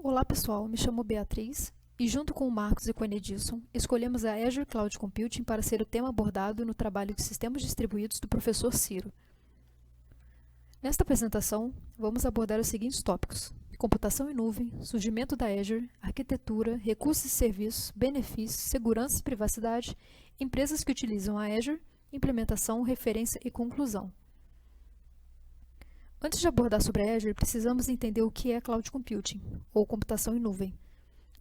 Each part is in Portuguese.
Olá pessoal, me chamo Beatriz e junto com o Marcos e com o Enedilson, escolhemos a Azure Cloud Computing para ser o tema abordado no trabalho de sistemas distribuídos do professor Ciro. Nesta apresentação, vamos abordar os seguintes tópicos: computação em nuvem, surgimento da Azure, arquitetura, recursos e serviços, benefícios, segurança e privacidade, empresas que utilizam a Azure, implementação, referência e conclusão. Antes de abordar sobre a Azure, precisamos entender o que é Cloud Computing, ou computação em nuvem.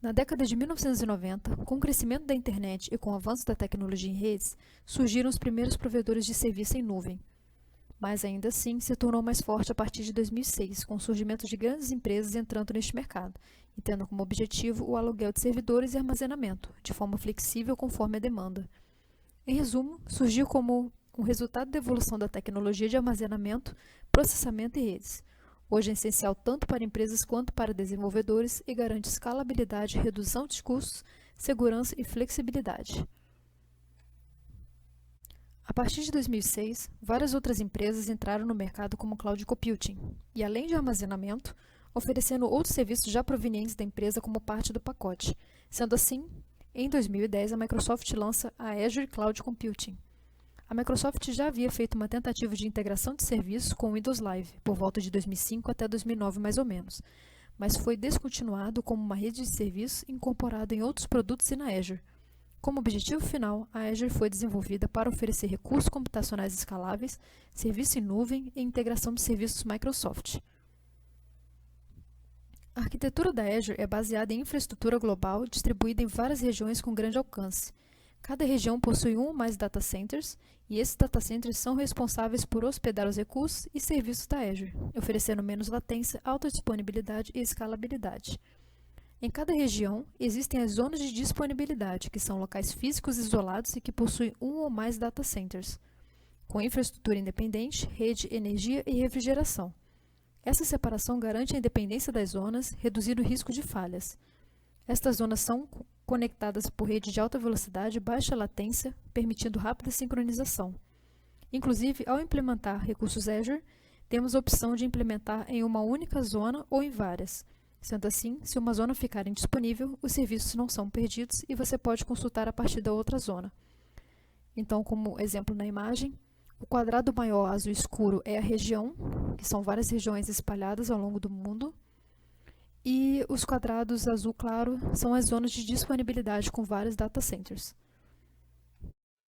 Na década de 1990, com o crescimento da internet e com o avanço da tecnologia em redes, surgiram os primeiros provedores de serviço em nuvem. Mas ainda assim, se tornou mais forte a partir de 2006, com o surgimento de grandes empresas entrando neste mercado, e tendo como objetivo o aluguel de servidores e armazenamento, de forma flexível conforme a demanda. Em resumo, surgiu como um resultado da evolução da tecnologia de armazenamento, processamento e redes. Hoje é essencial tanto para empresas quanto para desenvolvedores e garante escalabilidade, redução de custos, segurança e flexibilidade. A partir de 2006, várias outras empresas entraram no mercado como cloud computing e, além de armazenamento, oferecendo outros serviços já provenientes da empresa como parte do pacote. Sendo assim, em 2010, a Microsoft lança a Azure Cloud Computing. A Microsoft já havia feito uma tentativa de integração de serviços com o Windows Live, por volta de 2005 até 2009 mais ou menos, mas foi descontinuado como uma rede de serviços incorporada em outros produtos e na Azure. Como objetivo final, a Azure foi desenvolvida para oferecer recursos computacionais escaláveis, serviço em nuvem e integração de serviços Microsoft. A arquitetura da Azure é baseada em infraestrutura global distribuída em várias regiões com grande alcance. Cada região possui um ou mais data centers, e esses data centers são responsáveis por hospedar os recursos e serviços da Azure, oferecendo menos latência, alta disponibilidade e escalabilidade. Em cada região, existem as zonas de disponibilidade, que são locais físicos isolados e que possuem um ou mais data centers, com infraestrutura independente, rede, energia e refrigeração. Essa separação garante a independência das zonas, reduzindo o risco de falhas. Estas zonas são conectadas por rede de alta velocidade e baixa latência, permitindo rápida sincronização. Inclusive, ao implementar recursos Azure, temos a opção de implementar em uma única zona ou em várias. Sendo assim, se uma zona ficar indisponível, os serviços não são perdidos e você pode consultar a partir da outra zona. Então, como exemplo na imagem, o quadrado maior azul escuro é a região, que são várias regiões espalhadas ao longo do mundo, e os quadrados azul claro são as zonas de disponibilidade com vários data centers.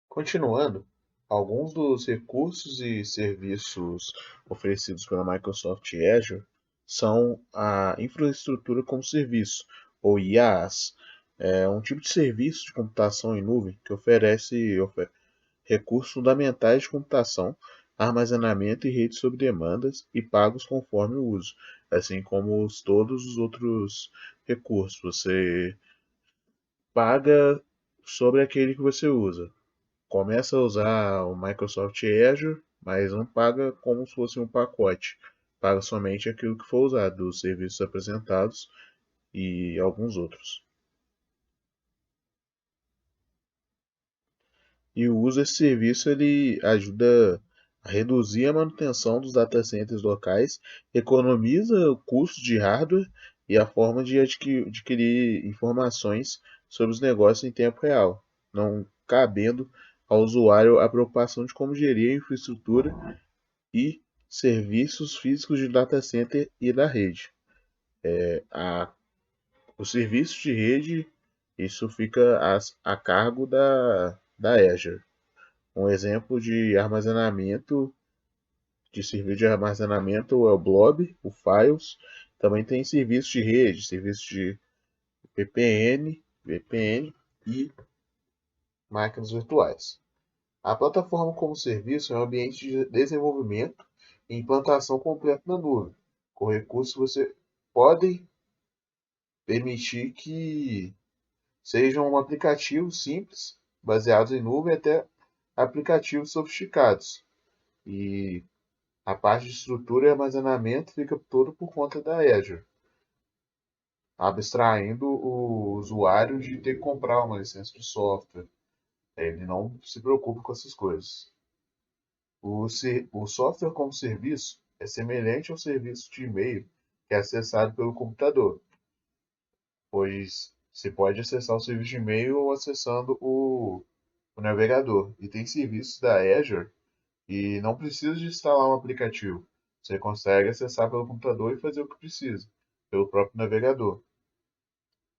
Continuando, alguns dos recursos e serviços oferecidos pela Microsoft Azure são a infraestrutura como serviço, ou IaaS. É um tipo de serviço de computação em nuvem que oferece recursos fundamentais de computação, armazenamento e redes sob demandas e pagos conforme o uso, assim como todos os outros recursos. Você paga sobre aquele que você usa. Começa a usar o Microsoft Azure, mas não paga como se fosse um pacote. Paga somente aquilo que for usado, os serviços apresentados e alguns outros. E o uso desse serviço ele ajuda a reduzir a manutenção dos data centers locais, economiza o custo de hardware e a forma de adquirir informações sobre os negócios em tempo real, não cabendo ao usuário a preocupação de como gerir a infraestrutura e serviços físicos de data center e da rede. A, o serviço de rede, isso fica a cargo da Azure. Um exemplo de armazenamento, de serviço de armazenamento é o Blob, o Files. Também tem serviço de rede, serviço de VPN e máquinas virtuais. A plataforma como serviço é um ambiente de desenvolvimento e implantação completa na nuvem. Com recursos você pode permitir que sejam aplicativos simples, baseados em nuvem, até aplicativos sofisticados. E a parte de estrutura e armazenamento fica todo por conta da Azure, abstraindo o usuário de ter que comprar uma licença de software. Ele não se preocupa com essas coisas. O software como serviço é semelhante ao serviço de e-mail que é acessado pelo computador. pois você pode acessar o serviço de e-mail ou acessando o navegador. E tem serviços da Azure e não precisa de instalar um aplicativo. Você consegue acessar pelo computador e fazer o que precisa, pelo próprio navegador.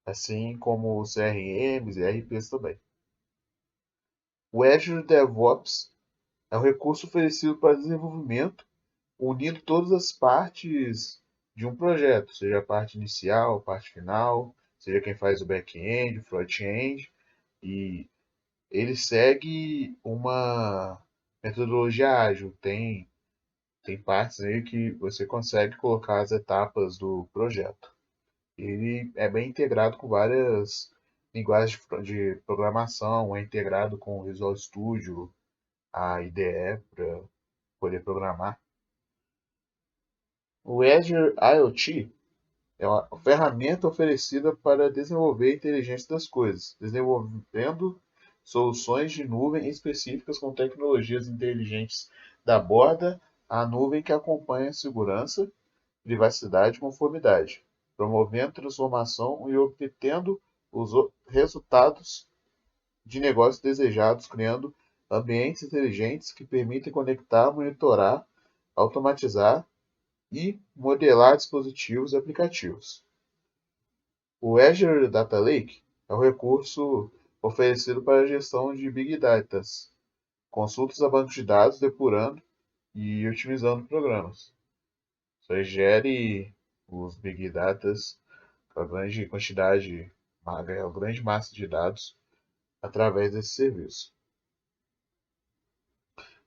Assim como CRMs e ERPs também. O Azure DevOps é um recurso oferecido para desenvolvimento, unindo todas as partes de um projeto, seja a parte inicial, a parte final, seja quem faz o back-end, o front-end, e ele segue uma metodologia ágil. Tem partes aí que você consegue colocar as etapas do projeto. Ele é bem integrado com várias linguagens de programação, é integrado com o Visual Studio, a IDE para poder programar. O Azure IoT é uma ferramenta oferecida para desenvolver a inteligência das coisas, desenvolvendo soluções de nuvem específicas com tecnologias inteligentes da borda à nuvem que acompanha segurança, privacidade e conformidade, promovendo transformação e obtendo os resultados de negócios desejados, criando ambientes inteligentes que permitem conectar, monitorar, automatizar e modelar dispositivos e aplicativos. O Azure Data Lake é um recurso oferecido para a gestão de Big Data, consultas a bancos de dados, depurando e otimizando programas. Você gere os Big Data, a grande quantidade, a grande massa de dados através desse serviço.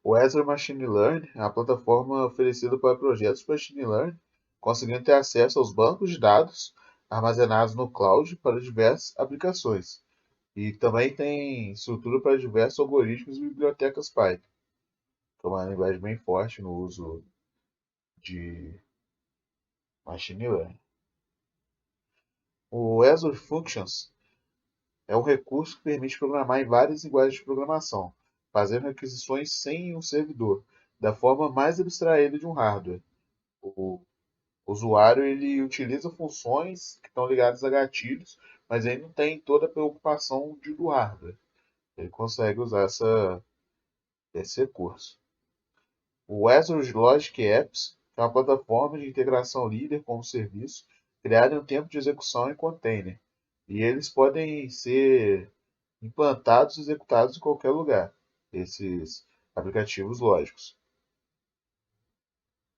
O Azure Machine Learning é uma plataforma oferecida para projetos de Machine Learning, conseguindo ter acesso aos bancos de dados armazenados no cloud para diversas aplicações. E também tem estrutura para diversos algoritmos e bibliotecas Python, que é uma linguagem bem forte no uso de Machine Learning. O Azure Functions é um recurso que permite programar em várias linguagens de programação, fazendo requisições sem um servidor, da forma mais abstraída de um hardware. O usuário ele utiliza funções que estão ligadas a gatilhos, mas ele não tem toda a preocupação do hardware. Ele consegue usar esse recurso. O Azure Logic Apps é uma plataforma de integração líder com o serviço, criada em um tempo de execução em container. E eles podem ser implantados e executados em qualquer lugar, esses aplicativos lógicos.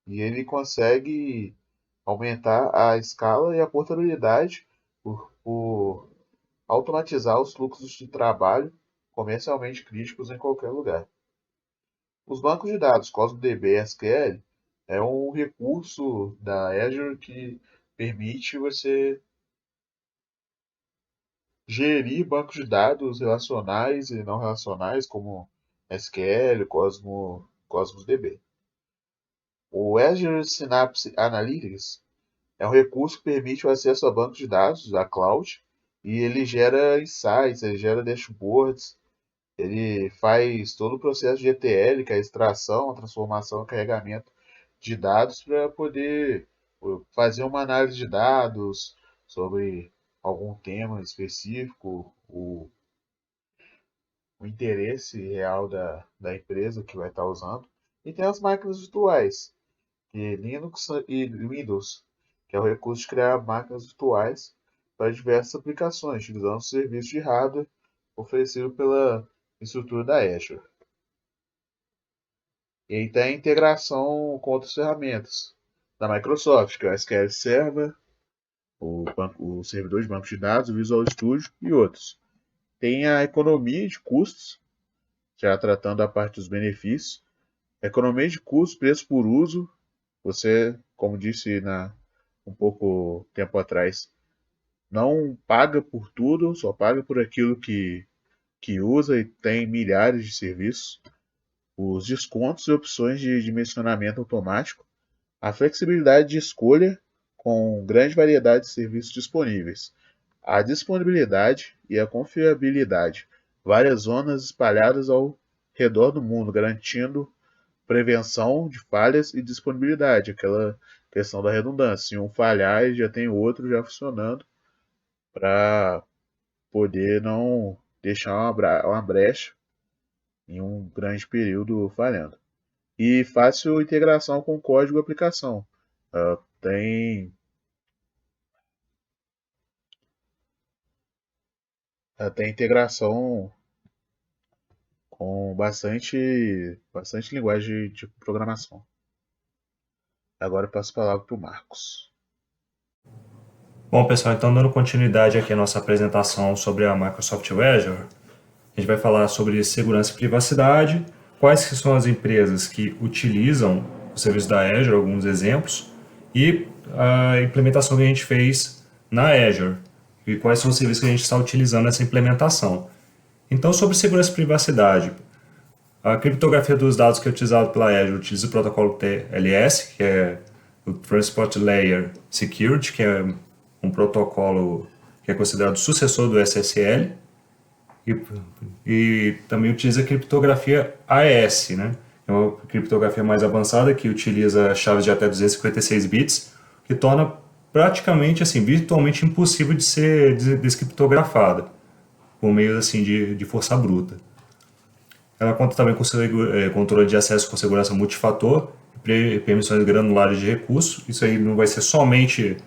E ele consegue aumentar a escala e a portabilidade por automatizar os fluxos de trabalho comercialmente críticos em qualquer lugar. Os bancos de dados Cosmos DB e SQL é um recurso da Azure que permite você gerir bancos de dados relacionais e não relacionais, como SQL, Cosmos DB. O Azure Synapse Analytics é um recurso que permite o acesso a bancos de dados da cloud e ele gera insights, ele gera dashboards, ele faz todo o processo de ETL, que é a extração, a transformação e carregamento de dados para poder fazer uma análise de dados sobre algum tema específico, o interesse real da empresa que vai estar usando. E tem as máquinas virtuais, que Linux e Windows, que é o recurso de criar máquinas virtuais para diversas aplicações, utilizando o serviço de hardware oferecido pela estrutura da Azure. E aí tem a integração com outras ferramentas da Microsoft, que é o SQL Server, o servidor de banco de dados, o Visual Studio e outros. Tem a economia de custos, já tratando a parte dos benefícios. Economia de custos, preço por uso. Você, como disse um pouco tempo atrás, não paga por tudo, só paga por aquilo que usa e tem milhares de serviços. Os descontos e opções de dimensionamento automático. A flexibilidade de escolha com grande variedade de serviços disponíveis. A disponibilidade e a confiabilidade. Várias zonas espalhadas ao redor do mundo, garantindo prevenção de falhas e disponibilidade, aquela questão da redundância. Se um falhar, já tem outro já funcionando para poder não deixar uma brecha em um grande período falhando. E fácil integração com código e aplicação. Tem, tem integração com bastante linguagem de programação. Agora eu passo a palavra para o Marcos. Bom, pessoal, então dando continuidade aqui à nossa apresentação sobre a Microsoft Azure, a gente vai falar sobre segurança e privacidade, quais que são as empresas que utilizam o serviço da Azure, alguns exemplos, e a implementação que a gente fez na Azure, e quais são os serviços que a gente está utilizando nessa implementação. Então, sobre segurança e privacidade, a criptografia dos dados que é utilizado pela Azure utiliza o protocolo TLS, que é o Transport Layer Security, que é um protocolo que é considerado sucessor do SSL, e também utiliza a criptografia AES, né? É uma criptografia mais avançada que utiliza chaves de até 256 bits, que torna praticamente, assim, virtualmente impossível de ser descriptografada por meio assim de força bruta. Ela conta também com controle de acesso com segurança multifator, permissões granulares de recursos. Isso aí não vai ser somente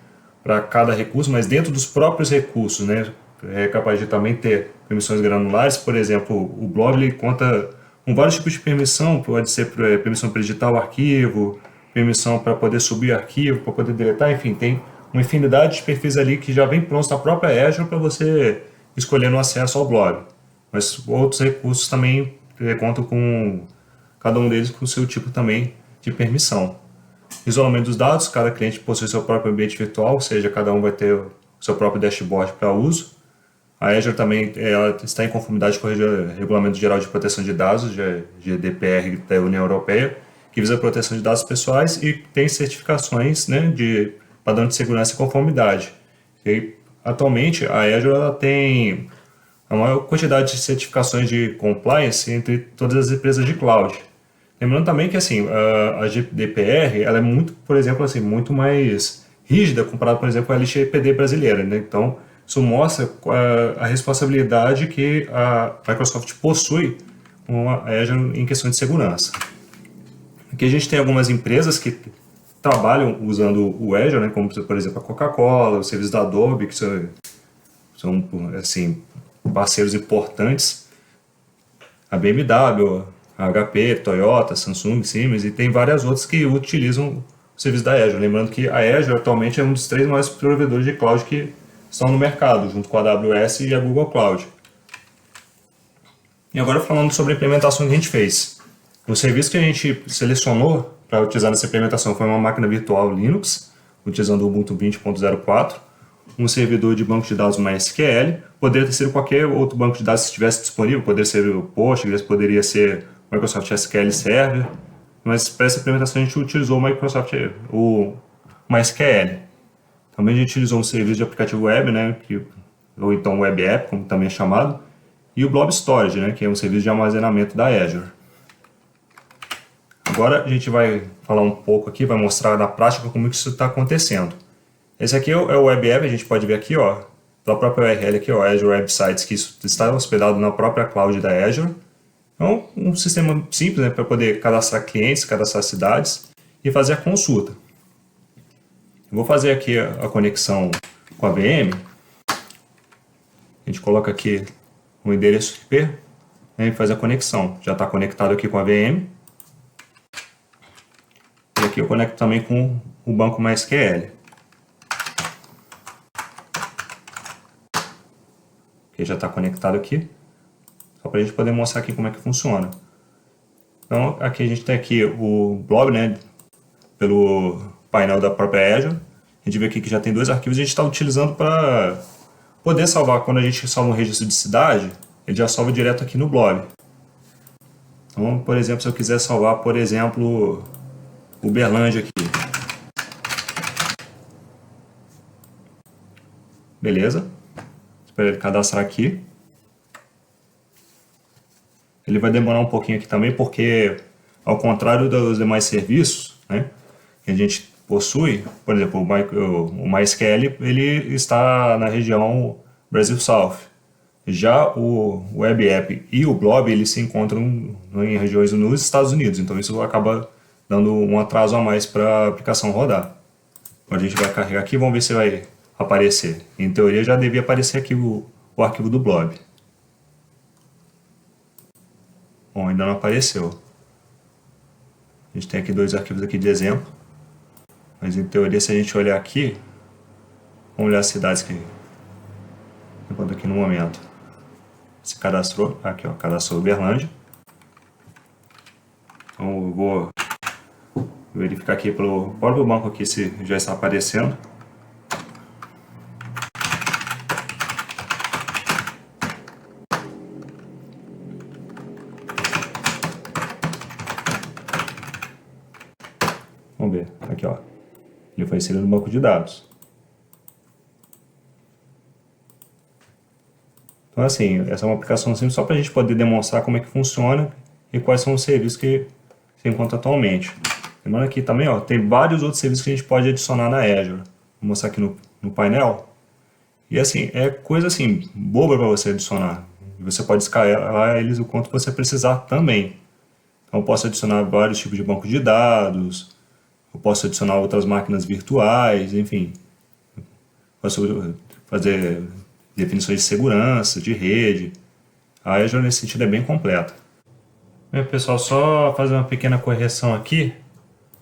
para cada recurso, mas dentro dos próprios recursos, né? É capaz de também ter permissões granulares. Por exemplo, o Blob ele conta com vários tipos de permissão. Pode ser permissão para editar o arquivo, permissão para poder subir arquivo, para poder deletar, enfim, tem uma infinidade de perfis ali que já vem prontos na própria Azure para você escolher no acesso ao Blob. Mas outros recursos também contam com cada um deles com o seu tipo também de permissão. Isolamento dos dados, cada cliente possui seu próprio ambiente virtual, ou seja, cada um vai ter o seu próprio dashboard para uso. A Azure também ela está em conformidade com o Regulamento Geral de Proteção de Dados, GDPR da União Europeia, que visa a proteção de dados pessoais e tem certificações, né, de padrão de segurança e conformidade. E, atualmente, a Azure ela tem a maior quantidade de certificações de compliance entre todas as empresas de cloud. Lembrando também que assim, a GDPR ela é muito, por exemplo, assim, muito mais rígida comparado, por exemplo, com a LGPD brasileira, né? Então, isso mostra a responsabilidade que a Microsoft possui com a Azure em questão de segurança. Aqui a gente tem algumas empresas que trabalham usando o Azure, né? Como, por exemplo, a Coca-Cola, os serviços da Adobe, que são assim, parceiros importantes, a BMW, a HP, Toyota, Samsung, Siemens, e tem várias outras que utilizam o serviço da Azure. Lembrando que a Azure atualmente é um dos 3 maiores provedores de cloud que estão no mercado, junto com a AWS e a Google Cloud. E agora falando sobre a implementação que a gente fez. O serviço que a gente selecionou para utilizar nessa implementação foi uma máquina virtual Linux, utilizando o Ubuntu 20.04, um servidor de banco de dados MySQL, poderia ter sido qualquer outro banco de dados que estivesse disponível, poderia ser o Postgres, poderia ser o Microsoft SQL Server, mas para essa implementação a gente utilizou o MySQL. Também a gente utilizou um serviço de aplicativo web, né, ou então Web App, como também é chamado, e o Blob Storage, né, que é um serviço de armazenamento da Azure. Agora a gente vai falar um pouco aqui, vai mostrar na prática como isso está acontecendo. Esse aqui é o Web App, a gente pode ver aqui, ó, pela própria URL aqui, ó, Azure Web Sites, que isso está hospedado na própria cloud da Azure. Então, um sistema simples, né, para poder cadastrar clientes, cadastrar cidades e fazer a consulta. Eu vou fazer aqui a conexão com a VM. A gente coloca aqui o endereço IP, né, e faz a conexão. Já está conectado aqui com a VM. E aqui eu conecto também com o banco MySQL. Que já está conectado aqui, só para a gente poder mostrar aqui como é que funciona. Então aqui a gente tem aqui o Blob, né, pelo painel da própria Azure. A gente vê aqui que já tem 2 arquivos e a gente está utilizando para poder salvar. Quando a gente salva um registro de cidade, ele já salva direto aqui no Blob. Então, por exemplo, se eu quiser salvar, por exemplo, Uberlândia aqui. Beleza? Para ele cadastrar aqui. Ele vai demorar um pouquinho aqui também, porque ao contrário dos demais serviços, né, que a gente possui, por exemplo, o MySQL ele está na região Brasil South. Já o Web App e o Blob eles se encontram em regiões nos Estados Unidos, então isso acaba dando um atraso a mais para a aplicação rodar. Então a gente vai carregar aqui e vamos ver se vai aparecer. Em teoria já devia aparecer aqui o arquivo do Blob. Bom, ainda não apareceu. A gente tem aqui 2 arquivos aqui de exemplo. Mas em teoria, se a gente olhar aqui, vamos olhar as cidades que enquanto aqui no momento se cadastrou. Aqui, ó, cadastrou Uberlândia. Então eu vou verificar aqui pelo próprio banco aqui se já está aparecendo. Vamos ver, aqui ó, ele foi inserido no banco de dados. Então assim, essa é uma aplicação simples só para a gente poder demonstrar como é que funciona e quais são os serviços que se encontram atualmente. Lembrando aqui também, ó, tem vários outros serviços que a gente pode adicionar na Azure. Vou mostrar aqui no painel. E assim, é coisa assim, boba para você adicionar. E você pode escalar eles o quanto você precisar também. Então eu posso adicionar vários tipos de banco de dados, eu posso adicionar outras máquinas virtuais, enfim. Posso fazer definições de segurança, de rede. A Azure nesse sentido é bem completa. Bem, pessoal, só fazer uma pequena correção aqui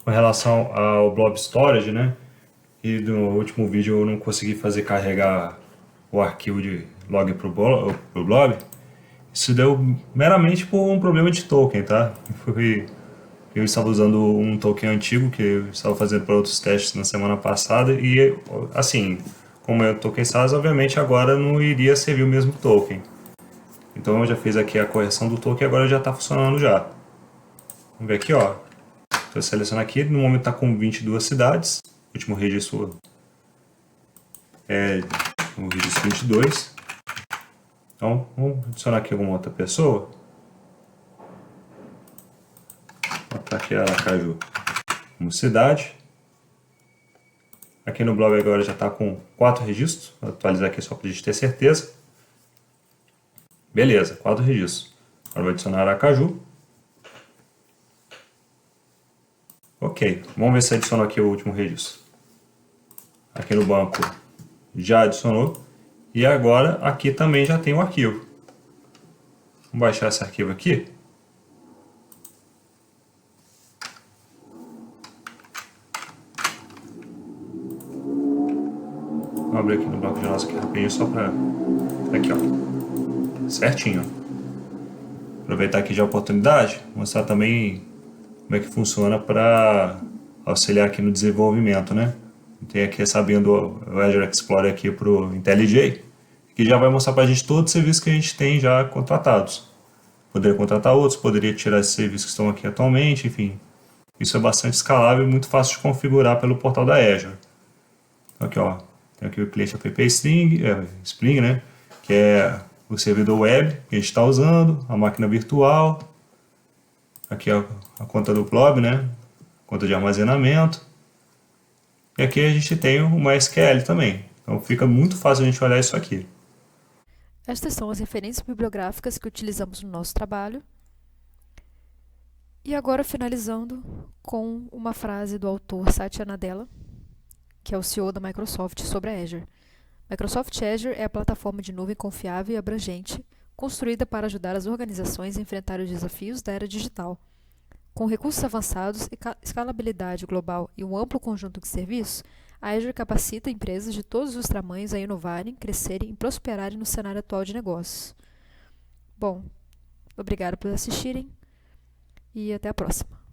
com relação ao Blob Storage, né? E no último vídeo eu não consegui fazer carregar o arquivo de log para o Blob. Isso deu meramente por um problema de token, tá? Eu estava usando um token antigo que eu estava fazendo para outros testes na semana passada e, assim, como é o token SaaS, obviamente agora não iria servir o mesmo token. Então eu já fiz aqui a correção do token e agora já está funcionando já. Vamos ver aqui, ó. Estou selecionando aqui, no momento está com 22 cidades. O último registro é o registro 22. Então vamos adicionar aqui alguma outra pessoa. Vou botar aqui Aracaju como cidade. Aqui no blog agora já está com 4 registros. Vou atualizar aqui só para a gente ter certeza. Beleza, 4 registros. Agora vou adicionar Aracaju. Ok, vamos ver se adiciona aqui o último registro. Aqui no banco já adicionou. E agora aqui também já tem o arquivo. Vamos baixar esse arquivo aqui. Vamos abrir aqui no banco de nós aqui rapidinho só para... Aqui ó, certinho. Aproveitar aqui já a oportunidade, mostrar também como é que funciona para auxiliar aqui no desenvolvimento, né? Tem aqui sabendo o Azure Explorer aqui para o IntelliJ, que já vai mostrar para a gente todos os serviços que a gente tem já contratados. Poderia contratar outros, poderia tirar esses serviços que estão aqui atualmente, enfim. Isso é bastante escalável e muito fácil de configurar pelo portal da Azure. Aqui ó, tem aqui o cliente app Spring, né? Que é o servidor web que a gente está usando, a máquina virtual. Aqui ó, a conta do Blob, né? Conta de armazenamento. E aqui a gente tem o MySQL também. Então fica muito fácil a gente olhar isso aqui. Estas são as referências bibliográficas que utilizamos no nosso trabalho. E agora finalizando com uma frase do autor Satya Nadella, que é o CEO da Microsoft, sobre a Azure. Microsoft Azure é a plataforma de nuvem confiável e abrangente, construída para ajudar as organizações a enfrentar os desafios da era digital. Com recursos avançados, escalabilidade global e um amplo conjunto de serviços, a Azure capacita empresas de todos os tamanhos a inovarem, crescerem e prosperarem no cenário atual de negócios. Bom, obrigado por assistirem e até a próxima.